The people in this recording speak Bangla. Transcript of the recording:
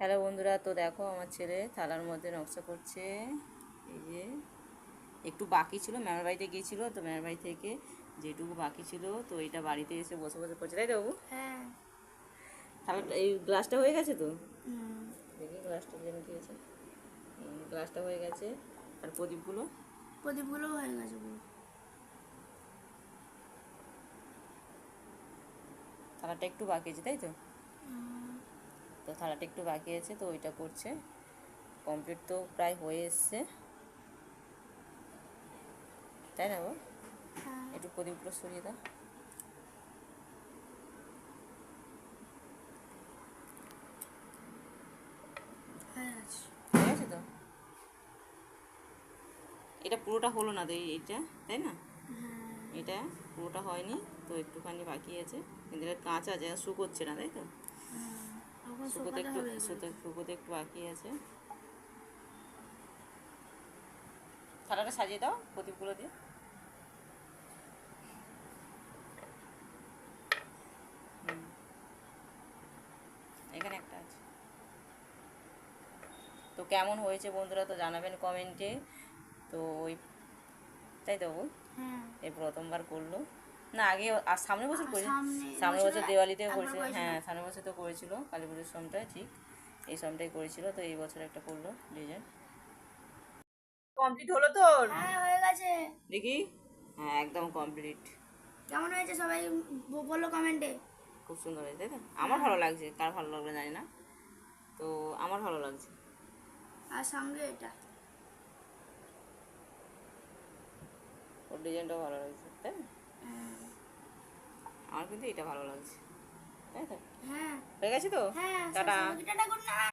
হ্যালো বন্ধুরা, তো দেখো আমার ছেলে থালার মধ্যে নকশা করছে। এই যে একটু বাকি ছিল, ম্যামের বাড়িতে গিয়েছিলো, তো ম্যামের বাড়ি থেকে যেটুকু বাকি ছিল তো এটা বাড়িতে এসে বসে বসে করছে, তাই তো বাবু? হ্যাঁ। থালাটা এই গ্লাসটা হয়ে গেছে তো দেখি গ্লাসটা যেন কি হয়েছে। গ্লাসটা হয়ে গেছে। আর প্রদীপগুলো হয়ে গেছে পুরো। থালাটা একটু বাকি আছে, তাই তো? তো থালাটা একটু বাকি আছে, তো ওইটা করছে। কমপ্লিট তো প্রায় হয়ে এসছে, তাই না বাবু? হ্যাঁ, একটু প্রদীপগুলো সরিয়ে দাও। হয়ে গেছে। হয়ে গেছে তো? এটা পুরোটা হলো না তো এইটা, তাই না? এটা পুরোটা হয়নি, তো একটুখানি বাকি আছে, কিন্তু এটা কাঁচা আছে, শুকোচ্ছে না, তাই তো? এখন শুকোতে শুকাতে একটু হবে এগুলোকে। শুকোতে একটু বাকি আছে। থালাটা সাজিয়ে দাও প্রদীপগুলো দিয়ে। এখানে একটা আছে। তো কেমন হয়েছে বন্ধুরা তো জানাবেন কমেন্টে। তো ওই, তাই তো বাবু? হ্যাঁ। এই প্রথমবার করলো না, আগে আর সামনের বছর করেছে। সামনে সামনের বছরে বছর দিওয়ালিতে একবার করেছিল, করেছিল। হ্যাঁ সামনের বছর তো করেছিল কালী পুজোর সময়টায়, ঠিক এই সময়টাই করেছিল। তো এই বছর একটা করলো ডিজাইন। কমপ্লিট হলো তোর? হ্যাঁ, হয়ে গেছে। দেখি, হ্যাঁ একদম কমপ্লিট। কেমন হয়েছে সবাই বললো কমেন্টে। খুব সুন্দর হয়েছে, তাই তো? আমার ভালো লাগছে, কার ভালো লাগবে জানি না, তো আমার ভালো লাগছে। আর সঙ্গে এটা। ওর ডিজাইনটাও ভালো লাগছে, তাই না? হ্যাঁ। আমার কিন্তু এটা ভালো লাগছে, তাই তো? হ্যাঁ। হয়ে গেছে তো? হ্যাঁ, টাটা। সবাইকে টাটা গুড নাইট।